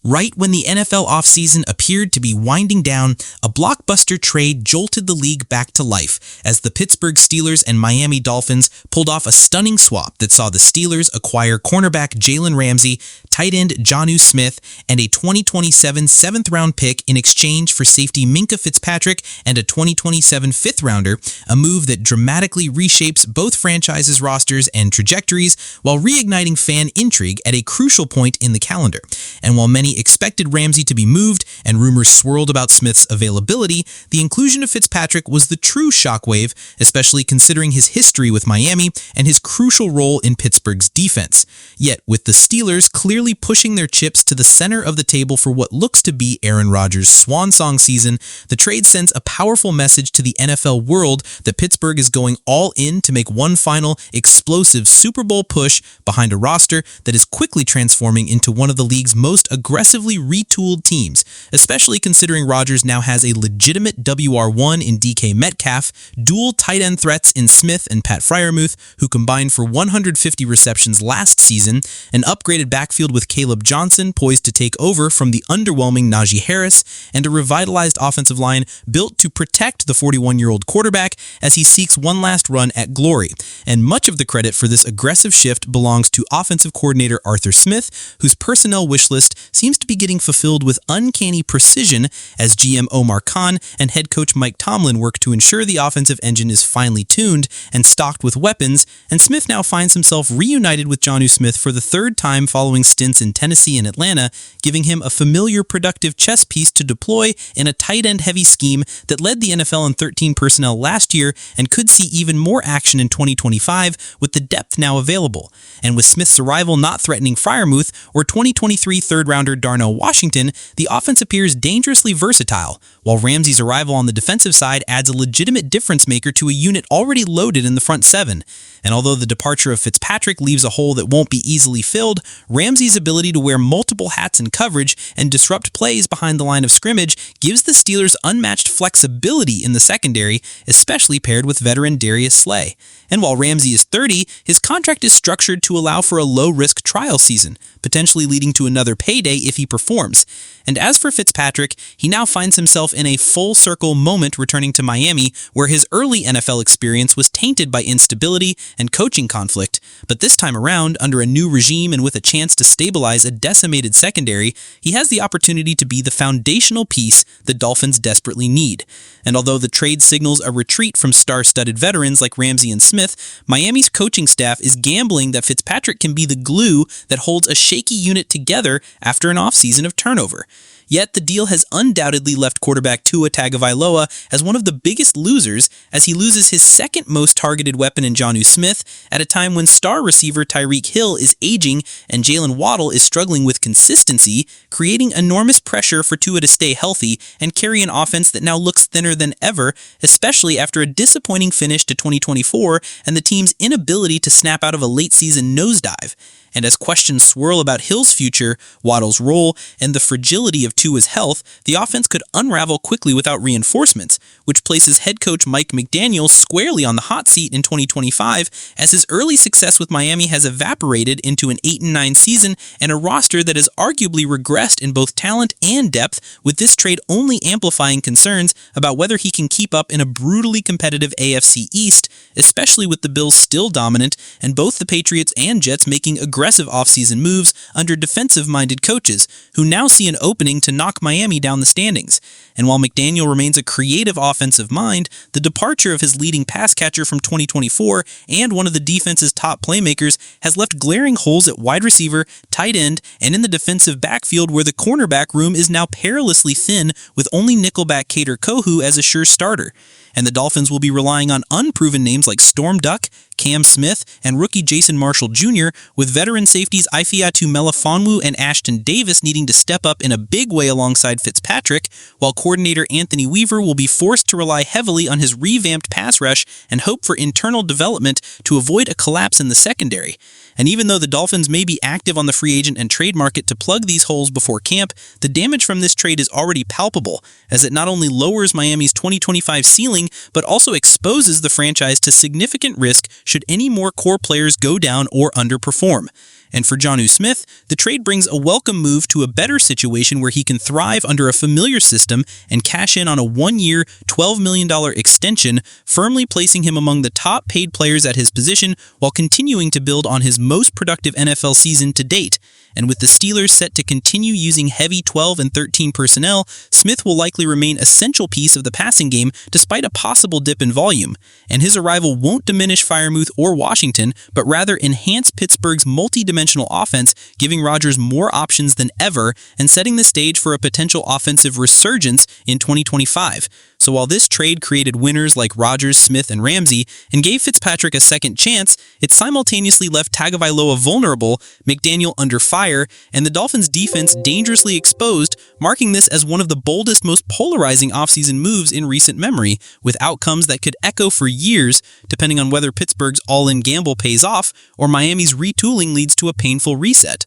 Right when the NFL offseason appeared to be winding down, a blockbuster trade jolted the league back to life as the Pittsburgh Steelers and Miami Dolphins pulled off a stunning swap that saw the Steelers acquire cornerback Jalen Ramsey, tight end Jonnu Smith, and a 2027 7th-round pick in exchange for safety Minkah Fitzpatrick and a 2027 5th-rounder, a move that dramatically reshapes both franchises' rosters and trajectories while reigniting fan intrigue at a crucial point in the calendar. And while many expected Ramsey to be moved and rumors swirled about Smith's availability, the inclusion of Fitzpatrick was the true shockwave, especially considering his history with Miami and his crucial role in Pittsburgh's defense. Yet, with the Steelers clearly pushing their chips to the center of the table for what looks to be Aaron Rodgers' swan song season, the trade sends a powerful message to the NFL world that Pittsburgh is going all in to make one final, explosive Super Bowl push behind a roster that is quickly transforming into one of the league's most aggressively retooled teams, especially considering Rodgers now has a legitimate WR1 in DK Metcalf, dual tight end threats in Smith and Pat Freiermuth, who combined for 150 receptions last season, an upgraded backfield with Caleb Johnson poised to take over from the underwhelming Najee Harris, and a revitalized offensive line built to protect the 41-year-old quarterback as he seeks one last run at glory. And much of the credit for this aggressive shift belongs to offensive coordinator Arthur Smith, whose personnel wish list seems to be getting fulfilled with uncanny precision as GM Omar Khan and head coach Mike Tomlin work to ensure the offensive engine is finely tuned and stocked with weapons, and Smith now finds himself reunited with Jonnu Smith for the third time following stints in Tennessee and Atlanta, giving him a familiar productive chess piece to deploy in a tight end heavy scheme that led the NFL in 13 personnel last year and could see even more action in 2025 with the depth now available. And with Smith's arrival not threatening Freiermuth or 2023 third-rounder Darnell Washington, the offense appears dangerously versatile, while Ramsey's arrival on the defensive side adds a legitimate difference maker to a unit already loaded in the front seven. And although the departure of Fitzpatrick leaves a hole that won't be easily filled, Ramsey's ability to wear multiple hats in coverage and disrupt plays behind the line of scrimmage gives the Steelers unmatched flexibility in the secondary, especially paired with veteran Darius Slay. And while Ramsey is 30, his contract is structured to allow for a low-risk trial season, potentially leading to another payday if he performs. And as for Fitzpatrick, he now finds himself in a full-circle moment returning to Miami, where his early NFL experience was tainted by instability and coaching conflict. But this time around, under a new regime and with a chance to stabilize a decimated secondary, he has the opportunity to be the foundational piece the Dolphins desperately need. And although the trade signals a retreat from star-studded veterans like Ramsey and Smith, Miami's coaching staff is gambling that Fitzpatrick can be the glue that holds a shaky unit together after an offseason of turnover. Yet the deal has undoubtedly left quarterback Tua Tagovailoa as one of the biggest losers as he loses his second most targeted weapon in Jonnu Smith at a time when star receiver Tyreek Hill is aging and Jalen Waddle is struggling with consistency, creating enormous pressure for Tua to stay healthy and carry an offense that now looks thinner than ever, especially after a disappointing finish to 2024 and the team's inability to snap out of a late-season nosedive. And as questions swirl about Hill's future, Waddle's role, and the fragility of Tua's health, the offense could unravel quickly without reinforcements, which places head coach Mike McDaniel squarely on the hot seat in 2025 as his early success with Miami has evaporated into an 8-9 season and a roster that has arguably regressed in both talent and depth, with this trade only amplifying concerns about whether he can keep up in a brutally competitive AFC East, especially with the Bills still dominant and both the Patriots and Jets making aggressive offseason moves under defensive-minded coaches, who now see an opening to knock Miami down the standings. And while McDaniel remains a creative offensive mind, the departure of his leading pass catcher from 2024 and one of the defense's top playmakers has left glaring holes at wide receiver, tight end, and in the defensive backfield where the cornerback room is now perilously thin with only nickelback Kader Kohou as a sure starter. And the Dolphins will be relying on unproven names like Storm Duck, Cam Smith, and rookie Jason Marshall Jr., with veteran safeties Ifeatu Melifonwu and Ashton Davis needing to step up in a big way alongside Fitzpatrick, while coordinator Anthony Weaver will be forced to rely heavily on his revamped pass rush and hope for internal development to avoid a collapse in the secondary. And even though the Dolphins may be active on the free agent and trade market to plug these holes before camp, the damage from this trade is already palpable, as it not only lowers Miami's 2025 ceiling, but also exposes the franchise to significant risk should any more core players go down or underperform. And for Jonnu Smith, the trade brings a welcome move to a better situation where he can thrive under a familiar system and cash in on a one-year, $12 million extension, firmly placing him among the top paid players at his position while continuing to build on his most productive NFL season to date. And with the Steelers set to continue using heavy 12 and 13 personnel, Smith will likely remain an essential piece of the passing game despite a possible dip in volume. And his arrival won't diminish Freiermuth or Washington, but rather enhance Pittsburgh's multi-dimensional offense, giving Rodgers more options than ever and setting the stage for a potential offensive resurgence in 2025. So while this trade created winners like Rodgers, Smith, and Ramsey and gave Fitzpatrick a second chance, it simultaneously left Tagovailoa vulnerable, McDaniel under fire, and the Dolphins' defense dangerously exposed, marking this as one of the boldest, most polarizing offseason moves in recent memory, with outcomes that could echo for years, depending on whether Pittsburgh's all-in gamble pays off or Miami's retooling leads to a painful reset.